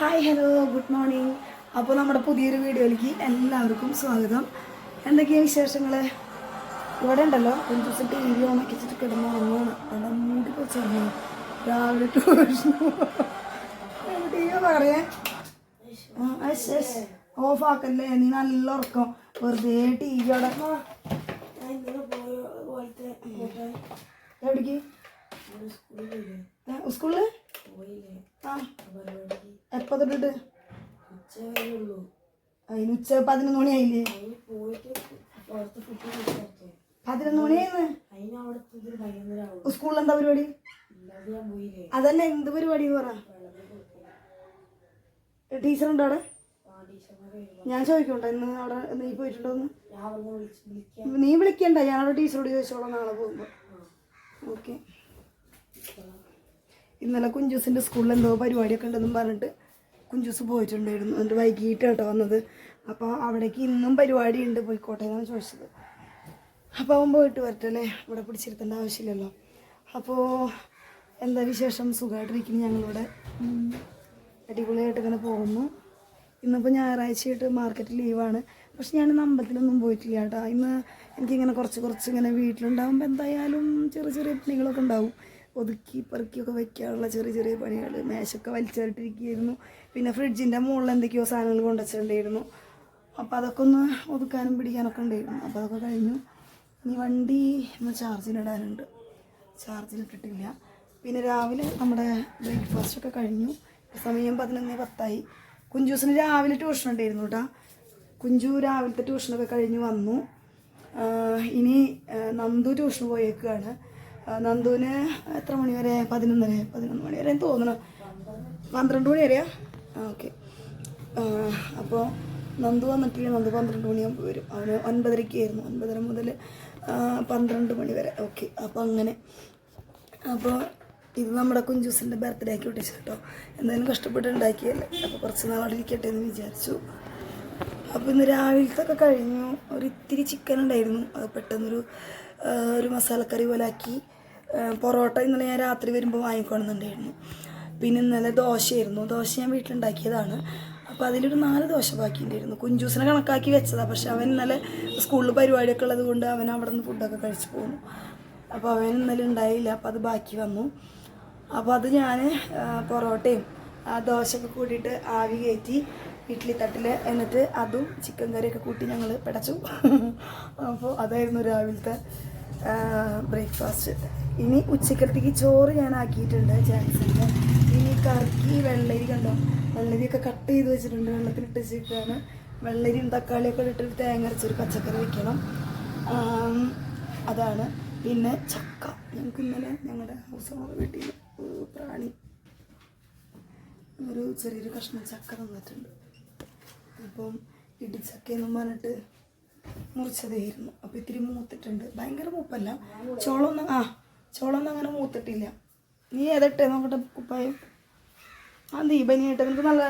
Hi hello good morning. അപ്പോൾ നമ്മുടെ പുതിയൊരു വീഡിയോയിലേക്ക് എല്ലാവർക്കും സ്വാഗതം. എന്തൊക്കെയാണ് വിശേഷങ്ങൾ? ഇവിടെ ഉണ്ടല്ലോ ഒരു ദിവസം ടി വി ഓണാക്കി വെച്ചിട്ട് കിടന്ന് ഉറങ്ങുകയാണ്. അവിടെ മൂടി പൊറിച്ചിറങ്ങി രാവിലെ ട്യൂഷൻ ടി വി പറയേ ഓഫാക്കല്ലേ, നീ നല്ല ഉറക്കം. വെറുതെ ടി വി അവിടെ എവിടേക്ക് സ്കൂളിൽ എപ്പോ തൊട്ടിട്ട്? അതിന് ഉച്ച 11 മണിയായില്ലേ? 11 മണിയായിരുന്നു. സ്കൂളിൽ എന്താ പരിപാടി? അതല്ല, എന്ത് പരിപാടി എന്ന് പറ. ടീച്ചർ ഉണ്ടോ അവിടെ? ഞാൻ ചോദിക്കണ്ട ഇന്ന് അവിടെ നീ പോയിട്ടുണ്ടോന്ന്. നീ വിളിക്കണ്ട, ഞാനവിടെ ടീച്ചറോട് ചോദിച്ചോളാം നാളെ പോകുമ്പോ. ഓക്കെ. ഇന്നലെ കുഞ്ചൂസിൻ്റെ സ്കൂളിൽ എന്തോ പരിപാടിയൊക്കെ ഉണ്ടെന്നും പറഞ്ഞിട്ട് കുഞ്ചൂസ് പോയിട്ടുണ്ടായിരുന്നു. എന്നിട്ട് വൈകിട്ട് കേട്ടോ വന്നത്. അപ്പോൾ അവിടേക്ക് ഇന്നും പരിപാടി ഉണ്ട്, പോയിക്കോട്ടെ എന്നാണ് ചോദിച്ചത്. അപ്പോൾ അവൻ പോയിട്ട് വരട്ടല്ലേ, ഇവിടെ പിടിച്ചിരുത്തേണ്ട ആവശ്യമില്ലല്ലോ. അപ്പോൾ എന്താ വിശേഷം? സുഖമായിട്ടിരിക്കുന്നു. ഞങ്ങളിവിടെ അടിപൊളിയായിട്ട് ഇങ്ങനെ പോകുന്നു. ഇന്നിപ്പോൾ ഞായറാഴ്ചയായിട്ട് മാർക്കറ്റ് ലീവാണ്. പക്ഷെ ഞാനിന്ന് അമ്പലത്തിലൊന്നും പോയിട്ടില്ല കേട്ടോ. ഇന്ന് എനിക്കിങ്ങനെ കുറച്ച് ഇങ്ങനെ വീട്ടിലുണ്ടാകുമ്പോൾ എന്തായാലും ചെറിയ ചെറിയ പണികളൊക്കെ ഉണ്ടാവും. ഒതുക്കി പെറുക്കിയൊക്കെ വയ്ക്കാനുള്ള ചെറിയ പണികൾ. മേശൊക്കെ വലിച്ചേറിട്ടിരിക്കുകയായിരുന്നു. പിന്നെ ഫ്രിഡ്ജിൻ്റെ മുകളിൽ എന്തൊക്കെയോ സാധനങ്ങൾ കൊണ്ടുവച്ചിട്ടുണ്ടായിരുന്നു. അപ്പോൾ അതൊക്കെ ഒന്ന് ഒതുക്കാനും പിടിക്കാനൊക്കെ ഉണ്ടായിരുന്നു. അപ്പോൾ അതൊക്കെ കഴിഞ്ഞു. ഇനി വണ്ടി ഒന്ന് ചാർജിലിടാനുണ്ട്, ചാർജിലിട്ടിട്ടില്ല. പിന്നെ രാവിലെ നമ്മുടെ ബ്രേക്ക്ഫാസ്റ്റൊക്കെ കഴിഞ്ഞു. സമയം 11:10. കുഞ്ചൂസിന് രാവിലെ ട്യൂഷൻ ഉണ്ടായിരുന്നു കേട്ടോ. കുഞ്ചു രാവിലത്തെ ട്യൂഷനൊക്കെ കഴിഞ്ഞ് വന്നു. ഇനി നന്ദു ട്യൂഷന് പോയേക്കുകയാണ്. നന്ദുവിന് എത്ര മണി വരെ? 11 മണി വരെ തോന്നണം. 12 മണി വരെയാ? ഓക്കെ. അപ്പോൾ നന്ദു വന്നിട്ടില്ല. നന്ദു 12 മണിയാകുമ്പോൾ വരും. അവന് 9:30 9:30 മുതൽ 12 മണി വരെ. ഓക്കെ. അപ്പോൾ അങ്ങനെ. അപ്പോൾ ഇത് നമ്മുടെ കുഞ്ചൂസിൻ്റെ ബർത്ത്ഡേ ആക്കി വിട്ടിച്ചു കേട്ടോ. എന്തായാലും കഷ്ടപ്പെട്ട് ഉണ്ടാക്കിയല്ലേ, അപ്പോൾ കുറച്ച് നാളെ ഇരിക്കട്ടെ എന്ന് വിചാരിച്ചു. അപ്പോൾ ഇന്ന് രാവിലത്തൊക്കെ കഴിഞ്ഞു. ഒരു ഇത്തിരി ചിക്കൻ ഉണ്ടായിരുന്നു, അത് പെട്ടെന്നൊരു മസാലക്കറി പോലെ ആക്കി. പൊറോട്ട ഇന്നലെ ഞാൻ രാത്രി വരുമ്പോൾ വാങ്ങിക്കൊണ്ടുണ്ടായിരുന്നു. പിന്നെ ഇന്നലെ ദോശയായിരുന്നു. ദോശ ഞാൻ വീട്ടിലുണ്ടാക്കിയതാണ്. അപ്പോൾ അതിലൊരു 4 ദോശ ബാക്കിയുണ്ടായിരുന്നു. കുഞ്ചൂസിനെ കണക്കാക്കി വെച്ചതാണ്. പക്ഷെ അവൻ ഇന്നലെ സ്കൂളിൽ പരിപാടിയൊക്കെ ഉള്ളത് കൊണ്ട് അവൻ അവിടെ നിന്ന് ഫുഡൊക്കെ കഴിച്ച് പോകുന്നു. അപ്പോൾ അവൻ ഇന്നലെ ഉണ്ടായില്ല. അപ്പോൾ അത് ബാക്കി വന്നു. അപ്പോൾ അത് ഞാൻ പൊറോട്ടയും ദോശയൊക്കെ കൂട്ടിയിട്ട് ആവി കയറ്റി ഇഡ്ഡലി തട്ടിൽ, എന്നിട്ട് അതും ചിക്കൻ കറിയൊക്കെ കൂട്ടി ഞങ്ങൾ പിടച്ചു. അപ്പോൾ അതായിരുന്നു രാവിലത്തെ ബ്രേക്ക്ഫാസ്റ്റ്. ഇനി ഉച്ചക്കലത്തേക്ക് ചോറ് ഞാൻ ആക്കിയിട്ടുണ്ട് ജാൻസിൻ്റെ. ഇനി കറിക്ക് വെള്ളരി കണ്ടോ, വെള്ളരിയൊക്കെ കട്ട് ചെയ്ത് വെച്ചിട്ടുണ്ട്, വെള്ളത്തിലിട്ട് വെച്ചിട്ടാണ്. വെള്ളരിയും തക്കാളിയൊക്കെ ഇട്ടിട്ട് തേങ്ങ അരച്ചൊരു പച്ചക്കറി വയ്ക്കണം, അതാണ്. പിന്നെ ചക്ക, ഞങ്ങൾക്ക് ഇന്നലെ ഞങ്ങളുടെ ഹൗസ് ഓണർ വീട്ടിൽ പ്രാണി ഒരു ചെറിയൊരു കഷ്ണം ചക്ക തന്നിട്ടുണ്ട്. അപ്പം ഇടിച്ചക്കയെന്നും പറഞ്ഞിട്ട് മുറിച്ചതായിരുന്നു. അപ്പോൾ ഇത്തിരി മൂത്തിട്ടുണ്ട്. ഭയങ്കര മൂപ്പല്ല, ചോളൊന്നും അങ്ങനെ മൂത്തിട്ടില്ല. നീ ഏതട്ടെ നോക്കട്ടെ കുപ്പായം. ദീപനിയായിട്ട് നിനക്ക് നല്ല.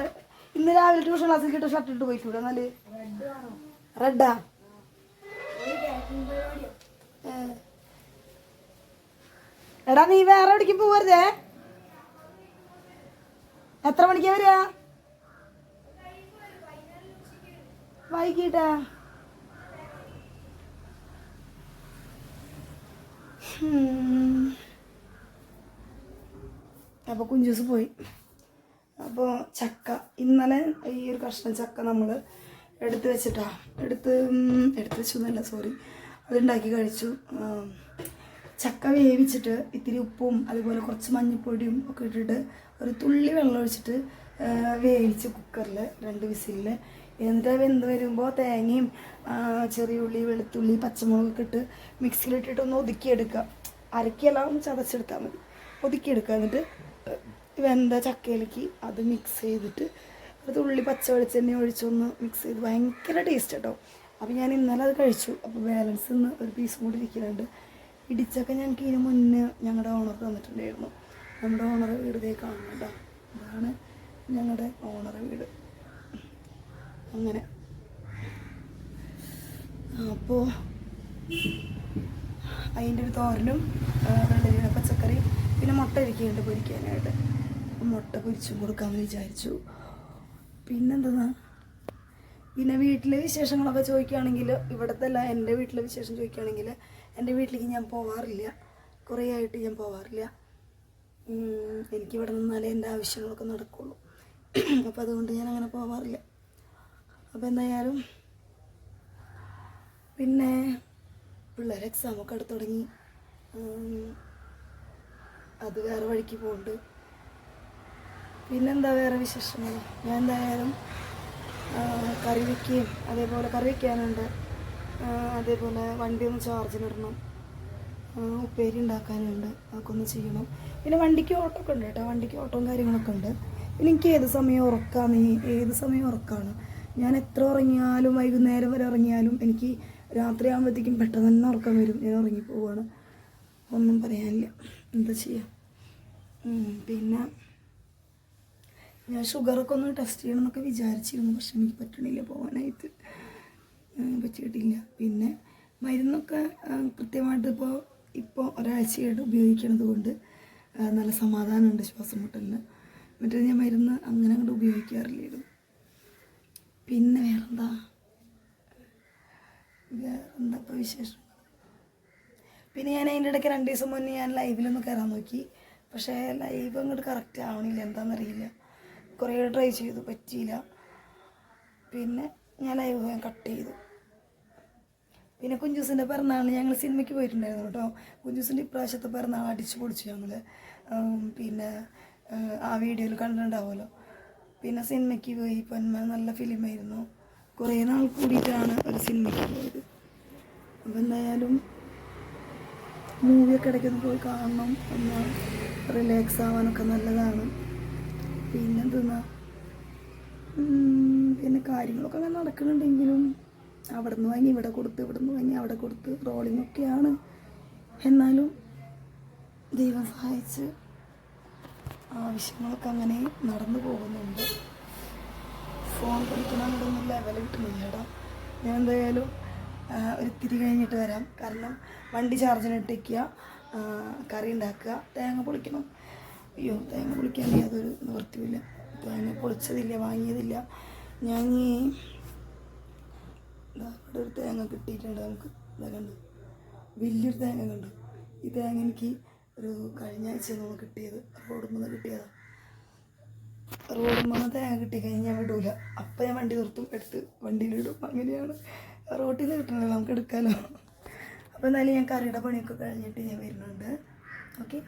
ഇന്ന് രാവിലെ ട്യൂഷൻ ക്ലാസ്സിൽ കിട്ടും ഷർട്ട് ഇട്ട് പോയിക്കൂടെ? നല്ല റെഡാ? എടാ നീ വേറെ എവിടേക്കും പോവരുതേ. എത്ര മണിക്കാ വരിക? വൈകിട്ടാ? അപ്പോൾ കുഞ്ചൂസ് പോയി. അപ്പോൾ ചക്ക ഇന്നലെ ഈ ഒരു കഷ്ണം ചക്ക നമ്മൾ എടുത്ത് വെച്ചൊന്നുമല്ല, സോറി, അതുണ്ടാക്കി കഴിച്ചു. ചക്ക വേവിച്ചിട്ട് ഇത്തിരി ഉപ്പും അതുപോലെ കുറച്ച് മഞ്ഞൾപ്പൊടിയും ഒക്കെ ഇട്ടിട്ട് ഒരു തുള്ളി വെള്ളം ഒഴിച്ചിട്ട് വേവിച്ച് കുക്കറിൽ 2 വിസിലിൽ. എന്നിട്ട് വെന്ത് വരുമ്പോൾ തേങ്ങയും ചെറിയ ഉള്ളി, വെളുത്തുള്ളി, പച്ചമുളകൊക്കെ ഇട്ട് മിക്സിയിലിട്ടിട്ടൊന്ന് ഒതുക്കിയെടുക്കുക. അരക്കിയെല്ലാം ഒന്ന് ചതച്ചെടുത്താൽ മതി, ഒതുക്കിയെടുക്കുക. എന്നിട്ട് വെന്ത ചക്കയിലേക്ക് അത് മിക്സ് ചെയ്തിട്ട് ഒരു തുള്ളി പച്ച വെളിച്ചെണ്ണ ഒഴിച്ചൊന്ന് മിക്സ് ചെയ്ത് ഭയങ്കര ടേസ്റ്റ് കേട്ടോ. അപ്പോൾ ഞാൻ ഇന്നലെ അത് കഴിച്ചു. അപ്പോൾ ബാലൻസ് ഇന്ന് ഒരു പീസ് കൂടി ഇരിക്കുന്നുണ്ട്. ഇടിച്ചൊക്കെ ഞങ്ങൾക്ക് ഇതിന് മുന്നേ ഞങ്ങളുടെ ഓണർ തന്നിട്ടുണ്ടായിരുന്നു. നമ്മുടെ ഓണർ വീട് ഇതേ കാണുന്നുണ്ടോ, ഇതാണ് ഞങ്ങളുടെ ഓണർ വീട്. അങ്ങനെ അപ്പോൾ അതിൻ്റെ ഒരു തോരനും വെള്ളരിയുടെ പച്ചക്കറി, പിന്നെ മുട്ട ഇരിക്കുന്നുണ്ട് പൊരിക്കാനായിട്ട്. മുട്ട പൊരിച്ചും കൊടുക്കാമെന്ന് വിചാരിച്ചു. പിന്നെന്താ, പിന്നെ വീട്ടിലെ വിശേഷങ്ങളൊക്കെ ചോദിക്കുകയാണെങ്കിൽ, ഇവിടുത്തെ അല്ല എൻ്റെ വീട്ടിലെ വിശേഷം ചോദിക്കുകയാണെങ്കിൽ, എൻ്റെ വീട്ടിലേക്ക് ഞാൻ പോവാറില്ല. കുറേ ആയിട്ട് ഞാൻ പോവാറില്ല. എനിക്കിവിടെ നിന്നാലേ എൻ്റെ ആവശ്യങ്ങളൊക്കെ നടക്കുള്ളൂ. അപ്പോൾ അതുകൊണ്ട് ഞാൻ അങ്ങനെ പോവാറില്ല. അപ്പോൾ എന്തായാലും പിന്നെ പിള്ളേർ എക്സാമൊക്കെ അടുത്ത് തുടങ്ങി. അത് വേറെ വഴിക്ക് പോകുന്നുണ്ട്. പിന്നെന്താ വേറെ വിശേഷങ്ങൾ? ഞാൻ എന്തായാലും കറി വയ്ക്കുകയും അതേപോലെ കറി വയ്ക്കാനുണ്ട്. അതേപോലെ വണ്ടി ഒന്ന് ചാർജിനിടണം, ഉപ്പേരി ഉണ്ടാക്കാനുണ്ട്, അതൊക്കെ ഒന്ന് ചെയ്യണം. പിന്നെ വണ്ടിക്ക് ഓട്ടോ ഒക്കെ ഉണ്ട് കേട്ടോ, വണ്ടിക്ക് ഓട്ടവും കാര്യങ്ങളൊക്കെ ഉണ്ട്. പിന്നെ എനിക്ക് ഏത് സമയം ഉറക്കമാണ്. ഞാൻ എത്ര ഉറങ്ങിയാലും, വൈകുന്നേരം വരെ ഉറങ്ങിയാലും എനിക്ക് രാത്രി ആകുമ്പോഴത്തേക്കും പെട്ടെന്ന് തന്നെ ഉറക്കം വരും. ഞാൻ ഉറങ്ങിപ്പോവാണ്, ഒന്നും പറയാനില്ല, എന്താ ചെയ്യുക. പിന്നെ ഞാൻ ഷുഗറൊക്കെ ഒന്ന് ടെസ്റ്റ് ചെയ്യണം എന്നൊക്കെ വിചാരിച്ചിരുന്നു, പക്ഷെ എനിക്ക് പറ്റണില്ല, പോകാനായിട്ട് പറ്റിയിട്ടില്ല. പിന്നെ മരുന്നൊക്കെ കൃത്യമായിട്ട് ഇപ്പോൾ ഒരാഴ്ചയായിട്ട് ഉപയോഗിക്കണത് കൊണ്ട് നല്ല സമാധാനമുണ്ട് ശ്വാസം മുട്ടലിന്. മറ്റേ ഞാൻ മരുന്ന് അങ്ങനെ അങ്ങോട്ട് ഉപയോഗിക്കാറില്ലായിരുന്നു. പിന്നെ വേറെന്താ ഇപ്പോൾ വിശേഷം? പിന്നെ ഞാൻ അതിൻ്റെ ഇടയ്ക്ക് 2 ദിവസം മുന്നേ ഞാൻ ലൈവിലൊന്ന് കയറാൻ നോക്കി, പക്ഷേ ലൈവ് അങ്ങോട്ട് കറക്റ്റ് ആവണില്ല, എന്താണെന്നറിയില്ല. കുറേ ട്രൈ ചെയ്തു, പറ്റിയില്ല. പിന്നെ ഞാൻ ലൈവ് കട്ട് ചെയ്തു. പിന്നെ കുഞ്ചൂസിൻ്റെ പിറന്നാളിന് ഞങ്ങൾ സിനിമയ്ക്ക് പോയിട്ടുണ്ടായിരുന്നു കേട്ടോ. കുഞ്ചൂസിൻ്റെ ഇപ്രാവശ്യത്തെ പിറന്നാൾ അടിച്ചു പൊളിച്ചു ഞങ്ങൾ. പിന്നെ ആ വീഡിയോയിൽ കണ്ടിട്ടുണ്ടാവുമല്ലോ. പിന്നെ സിനിമയ്ക്ക് പോയി, പൊന്മ നല്ല ഫിലിമായിരുന്നു. കുറേ നാൾ കൂടിയിട്ടാണ് ഒരു സിനിമയ്ക്ക് പോയത്. അപ്പോൾ എന്തായാലും മൂവിയൊക്കെ ഇടയ്ക്കൊന്ന് പോയി കാണണം, ഒന്ന് റിലാക്സ് ആവാനൊക്കെ നല്ലതാണ്. പിന്നെന്തെന്നാ, പിന്നെ കാര്യങ്ങളൊക്കെ അങ്ങനെ നടക്കുന്നുണ്ടെങ്കിലും അവിടെ നിന്ന് വാങ്ങി ഇവിടെ കൊടുത്ത്, ഇവിടെ നിന്ന് വാങ്ങി അവിടെ കൊടുത്ത്, റോളിങ്ങൊക്കെയാണ്. എന്നാലും ദൈവം സഹായിച്ച് ആവശ്യങ്ങളൊക്കെ അങ്ങനെ നടന്നു പോകുന്നുണ്ട്. ഫോൺ പഠിക്കണമെന്നൊന്നും ലെവൽ കിട്ടുന്നില്ല കേട്ടോ. ഞാൻ എന്തായാലും ഒരിത്തിരി കഴിഞ്ഞിട്ട് വരാം. കാരണം വണ്ടി ചാർജിനിട്ടേക്കുക, കറി ഉണ്ടാക്കുക, തേങ്ങ പൊളിക്കണം. അയ്യോ, തേങ്ങ പൊളിക്കാണെങ്കിൽ അതൊരു നിവൃത്തിയില്ല. തേങ്ങ പൊളിച്ചതില്ല, വാങ്ങിയതില്ല. ഞാൻ ഇവിടെ ഒരു തേങ്ങ കിട്ടിയിട്ടുണ്ട് നമുക്ക്. ഇതാ കണ്ടു, വലിയൊരു തേങ്ങ കണ്ടു. ഈ തേങ്ങ എനിക്ക് ഒരു കഴിഞ്ഞ ആഴ്ച നമ്മൾ കിട്ടിയത്, റോഡിൽ നിന്ന് കിട്ടിയതാണ്. റോഡിൽ നിന്ന് തേങ്ങ കിട്ടിക്കഴിഞ്ഞാൽ ഞാൻ വിടൂല, അപ്പം ഞാൻ വണ്ടി നിർത്തും, എടുത്ത് വണ്ടിയിലിടും. അങ്ങനെയാണ്, റോട്ടിൽ നിന്ന് കിട്ടണല്ലോ, നമുക്ക് എടുക്കാമല്ലോ. അപ്പോൾ എന്നാലും ഞാൻ കറിയുടെ പണിയൊക്കെ കഴിഞ്ഞിട്ട് ഞാൻ വരുന്നുണ്ട്. ഓക്കെ.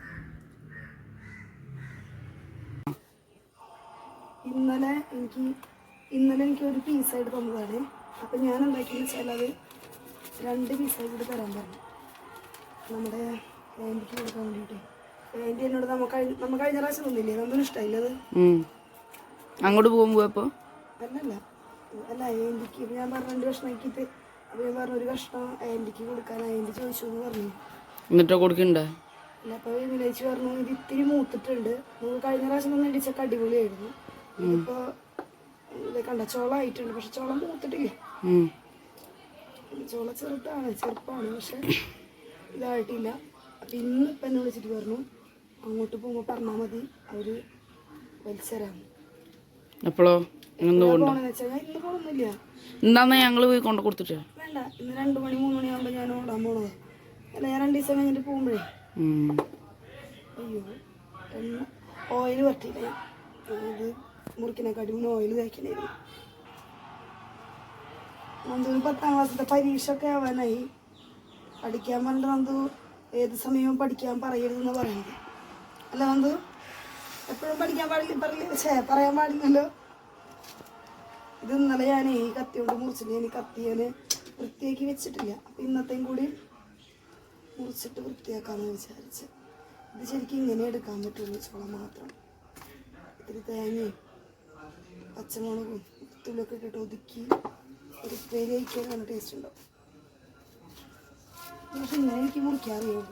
ഇന്നലെ എനിക്ക് ഒരു പീസായിട്ട് തന്നതാണ്. അപ്പം ഞാൻ എന്താക്കിയെന്ന് വെച്ചാൽ അത് 2 പീസായിട്ട് തരാൻ പറഞ്ഞു, നമ്മുടെ ആൻറ്റിക്ക് കൊടുക്കാൻ വേണ്ടിയിട്ട്. ആൻറ്റി എന്നോട് നമ്മൾ കഴിഞ്ഞ പ്രാവശ്യം തന്നില്ലേ, നമ്മളൊന്നും ഇഷ്ടമായില്ല അത്. അങ്ങോട്ട് പോകുമ്പോൾ അല്ല ആൻറ്റിക്ക് ഞാൻ പറഞ്ഞ 2 കഷ്ണം ആക്കിയിട്ട്. അപ്പോൾ ഞാൻ പറഞ്ഞു ഒരു കഷ്ണം ആൻറ്റിക്ക് കൊടുക്കാൻ. ആൻറ്റി ചോദിച്ചു എന്ന് പറഞ്ഞു. എന്നിട്ടോ കൊടുക്കണ്ടേ? അല്ല, അപ്പോൾ വിളിച്ച് പറഞ്ഞു ഇത് ഇത്തിരി മൂത്തിട്ടുണ്ട്, നമുക്ക് കഴിഞ്ഞ പ്രാവശ്യം തന്നെ ഇടിച്ചൊക്കെ അടിപൊളിയായിരുന്നു. ഇതിപ്പോൾ ഇത് കണ്ട ചോളമായിട്ടുണ്ട്, പക്ഷെ ചോളം മൂത്തിട്ടില്ല. ചോള ചെറുപ്പാണ്, പക്ഷെ ഇതായിട്ടില്ല. അപ്പം ഇന്നിപ്പം എന്നെ വിളിച്ചിട്ട് പറഞ്ഞു അങ്ങോട്ട് പോകുമ്പോൾ പറഞ്ഞാൽ മതി, അവർ വലിച്ചരാന്ന്. എപ്പോഴോ പോണെന്ന് വെച്ചാൽ ഞാൻ ഇന്ന് പോകണമെന്നില്ല. എന്താന്നാ ഞങ്ങൾ പോയി കൊണ്ട് കൊടുത്തിട്ട് വേണ്ട, ഇന്ന് 2 മണി 3 മണിയാകുമ്പോൾ ഞാൻ ഓടാൻ പോണത്. അല്ല, ഞാൻ 2 ദിവസം കഴിഞ്ഞിട്ട് പോകുമ്പോഴേ. അയ്യോ, ഓയിൽ പറ്റിയില്ല. ഇത് മുറിക്കിനെക്കാട്ടി മുന്നേ ഓയിൽ തേക്കണായിരുന്നു. നന്ദു 10ാം ക്ലാസ്സിലത്തെ പരീക്ഷ ഒക്കെ ആവാനായി. പഠിക്കാൻ പറഞ്ഞിട്ട് നന്ദു ഏത് സമയവും പഠിക്കാൻ പറയരുതെന്ന് പറയുന്നത്. അല്ല നന്ദു, എപ്പോഴും പഠിക്കാൻ പറയാൻ പാടില്ലല്ലോ. ഇത് ഇന്നലെ ഞാൻ ഈ കത്തി കൊണ്ട് മുറിച്ചിട്ട്, ഞാൻ കത്തി ഞാൻ വൃത്തിയാക്കി വെച്ചിട്ടില്ല. അപ്പം ഇന്നത്തെയും കൂടി മുറിച്ചിട്ട് വൃത്തിയാക്കാമെന്ന് വിചാരിച്ച്. ഇത് ശരിക്കും ഇങ്ങനെ എടുക്കാൻ പറ്റുള്ളൂ, ചോളം മാത്രം. ഇത്തിരി തേങ്ങയും പച്ചമുളകും തുള്ളിയൊക്കെ ഇട്ടിട്ട് ഒതുക്കി ഒരു ഉപ്പേരി കഴിക്കാൻ നല്ല ടേസ്റ്റ് ഉണ്ടാവും. പക്ഷെ ഇങ്ങനെ എനിക്ക് മുറിക്കാറിയുള്ളൂ.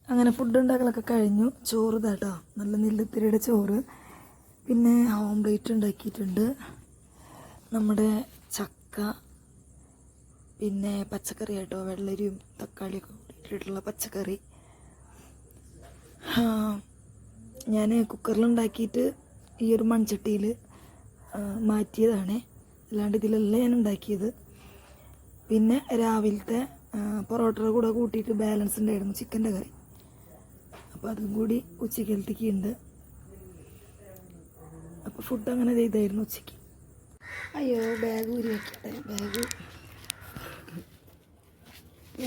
അങ്ങനെ ഫുഡ് ഉണ്ടാക്കലൊക്കെ കഴിഞ്ഞു. ചോറ് ഇതാട്ടോ, നല്ല നെല്ലുത്തിരിയുടെ ചോറ്. പിന്നെ ഓംലേറ്റ് ഉണ്ടാക്കിയിട്ടുണ്ട്, നമ്മുടെ ചക്ക, പിന്നെ പച്ചക്കറി കേട്ടോ, വെള്ളരിയും തക്കാളിയൊക്കെ ഇട്ടിട്ടുള്ള പച്ചക്കറി. ഞാൻ കുക്കറിലുണ്ടാക്കിയിട്ട് ഈ ഒരു മൺചട്ടിയിൽ മാറ്റിയതാണ്, അല്ലാണ്ട് ഇതിലല്ല ഞാൻ ഉണ്ടാക്കിയത്. പിന്നെ രാവിലത്തെ പൊറോട്ടയുടെ കൂടെ കൂട്ടിയിട്ട് ബാലൻസ് ഉണ്ടായിരുന്നു ചിക്കൻ്റെ കറി, അപ്പോൾ അതും കൂടി ഉച്ചക്കലത്തേക്ക് ഉണ്ട്. അപ്പോൾ ഫുഡ് അങ്ങനെ ചെയ്തായിരുന്നു ഉച്ചയ്ക്ക്. അയ്യോ ബാഗ് ഊരി വയ്ക്കട്ടെ. ബാഗ്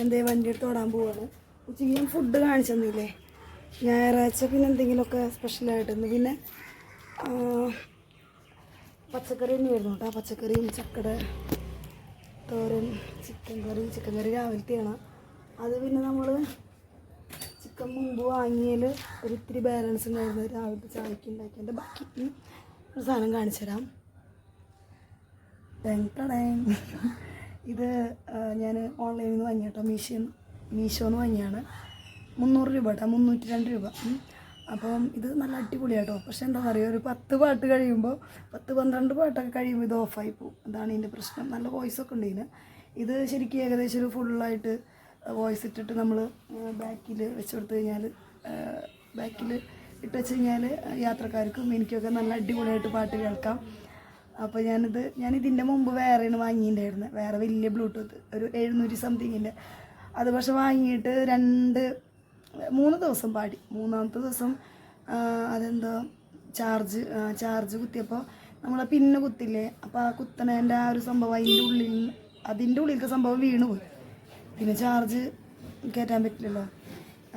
എന്തേ വണ്ടി എടുത്ത് ഓടാൻ പോവാണ്. ഉച്ചയ്ക്ക് ഞാൻ ഫുഡ് കാണിച്ചെന്നില്ലേ, ഞായറാഴ്ച പിന്നെ എന്തെങ്കിലുമൊക്കെ സ്പെഷ്യലായിട്ടൊന്ന്. പിന്നെ പച്ചക്കറി തന്നെയായിരുന്നു കേട്ടോ, പച്ചക്കറിയും ചക്കട തോരൻ, ചിക്കൻ കറി രാവിലത്തെയാണ്. അത് പിന്നെ നമ്മൾ ചിക്കൻ മുമ്പ് വാങ്ങിയതിൽ ഒരിത്തിരി ബാലൻസ് ഉണ്ടായിരുന്നു രാവിലത്തെ ചായക്ക് ഉണ്ടാക്കിയതിൻ്റെ ബാക്കി ഒരു സാധനം കാണിച്ചു തരാം. ഇത് ഞാൻ ഓൺലൈനിൽ നിന്ന് വാങ്ങിയ കേട്ടോ, മീഷോന്ന് വാങ്ങിയാണ്. 300 രൂപ കേട്ടോ, 302 രൂപ. അപ്പം ഇത് നല്ല അടിപൊളിയാട്ടോ. പക്ഷെ എന്താ പറയുക, ഒരു 10 പാട്ട് കഴിയുമ്പോൾ 10-12 പാട്ടൊക്കെ കഴിയുമ്പോൾ ഇത് ഓഫായി പോകും. അതാണ് ഇതിൻ്റെ പ്രശ്നം. നല്ല വോയിസൊക്കെ ഉണ്ട് ഇതിന്. ഇത് ശരിക്കും ഏകദേശം ഒരു ഫുള്ളായിട്ട് വോയിസ് ഇട്ടിട്ട് നമ്മൾ ബാക്കിൽ വെച്ച് കൊടുത്തു കഴിഞ്ഞാൽ, ബാക്കിൽ ഇട്ട് വെച്ച് കഴിഞ്ഞാൽ യാത്രക്കാർക്കും എനിക്കൊക്കെ നല്ല അടിപൊളിയായിട്ട് പാട്ട് കേൾക്കാം. അപ്പോൾ ഞാനിതിൻ്റെ മുമ്പ് വേറെയാണ് വാങ്ങിയിട്ടുണ്ടായിരുന്നത്, വേറെ വലിയ ബ്ലൂടൂത്ത് ഒരു 700 സംതിങ്ങിൻ്റെ. അത് പക്ഷെ വാങ്ങിയിട്ട് 3 ദിവസം പാടി. 3ാമത്തെ ദിവസം അതെന്തോ ചാർജ് കുത്തിയപ്പോൾ നമ്മളെ പിന്ന് കുത്തില്ലേ, അപ്പോൾ ആ കുത്തണേൻ്റെ ആ ഒരു സംഭവം അതിൻ്റെ ഉള്ളിലത്തെ സംഭവം വീണ് പോയി. പിന്നെ ചാർജ് കയറ്റാൻ പറ്റില്ലല്ലോ.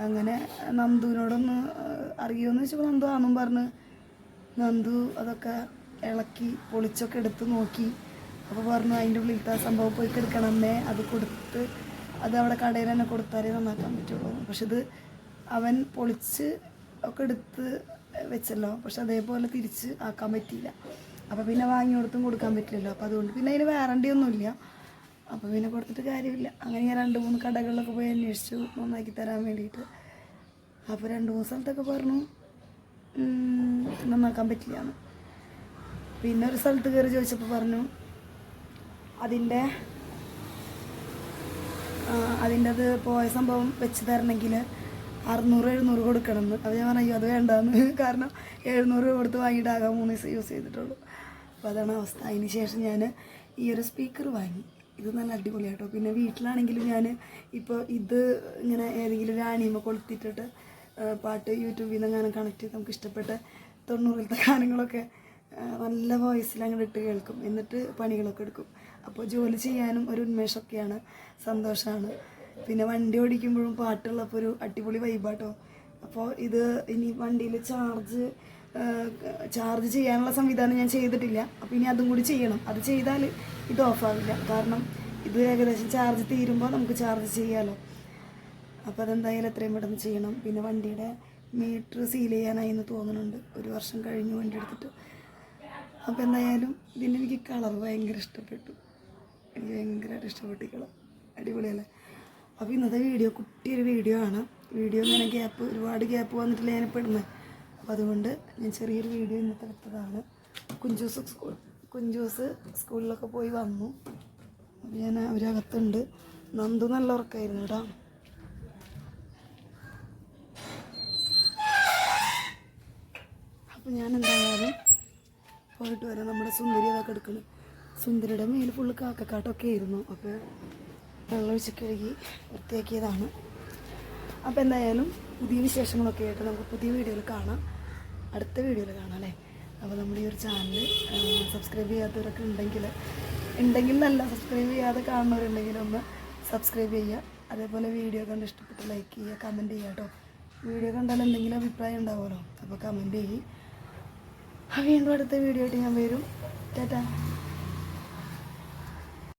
അങ്ങനെ നന്ദുവിനോടൊന്ന് അറിയുമെന്ന് വെച്ചപ്പോൾ നന്ദു ആണെന്നും പറഞ്ഞ് നന്ദു അതൊക്കെ ഇളക്കി പൊളിച്ചൊക്കെ എടുത്ത് നോക്കി. അപ്പോൾ പറഞ്ഞു അതിൻ്റെ ഉള്ളിലത്തെ സംഭവം പോയി എടുക്കണമേ, അത് കൊടുത്ത് അത് അവിടെ കടയിൽ തന്നെ കൊടുത്താലേ നന്നാക്കാൻ പറ്റുള്ളൂ. പക്ഷെ ഇത് അവൻ പൊളിച്ച് ഒക്കെ എടുത്ത് വെച്ചല്ലോ, പക്ഷെ അതേപോലെ തിരിച്ച് ആക്കാൻ പറ്റിയില്ല. അപ്പോൾ പിന്നെ വാങ്ങി കൊടുക്കാൻ പറ്റില്ലല്ലോ. അപ്പോൾ അതുകൊണ്ട് പിന്നെ അതിന് വാറണ്ടിയൊന്നുമില്ല. അപ്പോൾ പിന്നെ കൊടുത്തിട്ട് കാര്യമില്ല. അങ്ങനെ ഞാൻ 2-3 കടകളിലൊക്കെ പോയി അന്വേഷിച്ചു നന്നാക്കി തരാൻ വേണ്ടിയിട്ട്. അപ്പോൾ 2-3 സ്ഥലത്തൊക്കെ പറഞ്ഞു നന്നാക്കാൻ പറ്റില്ലാന്ന്. പിന്നെ ഒരു സ്ഥലത്ത് കയറി ചോദിച്ചപ്പോൾ പറഞ്ഞു അതിൻ്റെ അത് പോയ സംഭവം വെച്ച് തരണമെങ്കിൽ 600-700 കൊടുക്കണമെന്ന്. അപ്പോൾ ഞാൻ പറഞ്ഞു അത് വേണ്ടാന്ന്, കാരണം 700 രൂപ കൊടുത്ത് വാങ്ങിയിട്ടാകാം 3 ദിവസം യൂസ് ചെയ്തിട്ടുള്ളൂ. അപ്പോൾ അതാണ് അവസ്ഥ. അതിന് ശേഷം ഞാൻ ഈ ഒരു സ്പീക്കർ വാങ്ങി. ഇത് നല്ല അടിപൊളിയാട്ടോ. പിന്നെ വീട്ടിലാണെങ്കിലും ഞാൻ ഇപ്പോൾ ഇത് ഇങ്ങനെ ഏതെങ്കിലും ഒരു ആണിയുമ്പോൾ കൊളുത്തിട്ടിട്ട് പാട്ട് യൂട്യൂബിൽ നിന്ന് അങ്ങനെ കണക്ട് ചെയ്ത് നമുക്ക് ഇഷ്ടപ്പെട്ട 90-ലത്തെ ഗാനങ്ങളൊക്കെ നല്ല വോയിസിൽ അങ്ങനെ ഇട്ട് കേൾക്കും. എന്നിട്ട് പണികളൊക്കെ എടുക്കും. അപ്പോൾ ജോലി ചെയ്യാനും ഒരു ഉന്മേഷമൊക്കെയാണ്, സന്തോഷമാണ്. പിന്നെ വണ്ടി ഓടിക്കുമ്പോഴും പാട്ടുള്ളപ്പോൾ ഒരു അടിപൊളി വൈബാട്ടോ. അപ്പോൾ ഇത് ഇനി വണ്ടിയിൽ ചാർജ് ചെയ്യാനുള്ള സംവിധാനം ഞാൻ ചെയ്തിട്ടില്ല. അപ്പോൾ ഇനി അതും കൂടി ചെയ്യണം. അത് ചെയ്താൽ ഇത് ഓഫാവില്ല, കാരണം ഇത് ഏകദേശം ചാർജ് തീരുമ്പോൾ നമുക്ക് ചാർജ് ചെയ്യാമല്ലോ. അപ്പോൾ അതെന്തായാലും എത്രയും പെട്ടെന്ന് ചെയ്യണം. പിന്നെ വണ്ടിയുടെ മീറ്റർ സീൽ ചെയ്യാനായി എന്ന് തോന്നുന്നുണ്ട്, 1 വർഷം കഴിഞ്ഞ് വണ്ടി എടുത്തിട്ട്. അപ്പോൾ എന്തായാലും ഇതിൻ്റെ എനിക്ക് കളർ ഭയങ്കര ഇഷ്ടപ്പെട്ടു. എനിക്ക് ഭയങ്കരമായിട്ട് ഇഷ്ടപ്പെട്ടു ഈ കളർ, അടിപൊളിയല്ലേ. അപ്പോൾ ഇന്നത്തെ വീഡിയോ കുട്ടിയൊരു വീഡിയോ ആണ്. വീഡിയോ ഇങ്ങനെ ഒരുപാട് ഗ്യാപ്പ് വന്നിട്ടില്ല ഞാൻ പെടുന്നത്. അപ്പോൾ അതുകൊണ്ട് ഞാൻ ചെറിയൊരു വീഡിയോ ഇന്നത്തെ എടുത്തതാണ്. കുഞ്ചൂസ് സ്കൂളിലൊക്കെ പോയി വന്നു. അപ്പോൾ ഞാൻ അവരകത്തുണ്ട്. നന്ദു നല്ല ഉറക്കമായിരുന്നു കേട്ടോ. അപ്പോൾ ഞാൻ എന്തായാലും പോയിട്ട് വരാം. നമ്മുടെ സുന്ദരി അതൊക്കെ എടുക്കണം. സുന്ദരിയുടെ മേൽ ഫുള്ള് കാക്കക്കാട്ടൊക്കെ ആയിരുന്നു. അപ്പോൾ വെള്ളം ഒഴിച്ച് കഴുകി വൃത്തിയാക്കിയതാണ്. അപ്പോൾ എന്തായാലും പുതിയ വിശേഷങ്ങളൊക്കെ ആയിട്ട് നമുക്ക് പുതിയ വീഡിയോയിൽ കാണാം, അടുത്ത വീഡിയോയിൽ കാണാം അല്ലേ. അപ്പോൾ നമ്മുടെ ഈ ഒരു ചാനൽ സബ്സ്ക്രൈബ് ചെയ്യാത്തവരൊക്കെ ഉണ്ടെങ്കിൽ നല്ല സബ്സ്ക്രൈബ് ചെയ്യാതെ കാണുന്നവരുണ്ടെങ്കിൽ ഒന്ന് സബ്സ്ക്രൈബ് ചെയ്യുക. അതേപോലെ വീഡിയോ കണ്ട് ഇഷ്ടപ്പെട്ട് ലൈക്ക് ചെയ്യുക, കമൻറ്റ് ചെയ്യുക കേട്ടോ. വീഡിയോ കണ്ടാൽ എന്തെങ്കിലും അഭിപ്രായം ഉണ്ടാവുമല്ലോ, അപ്പോൾ കമൻറ്റ് ചെയ്യും. വീണ്ടും അടുത്ത വീഡിയോ ആയിട്ട് ഞാൻ വരും. ടാറ്റാ.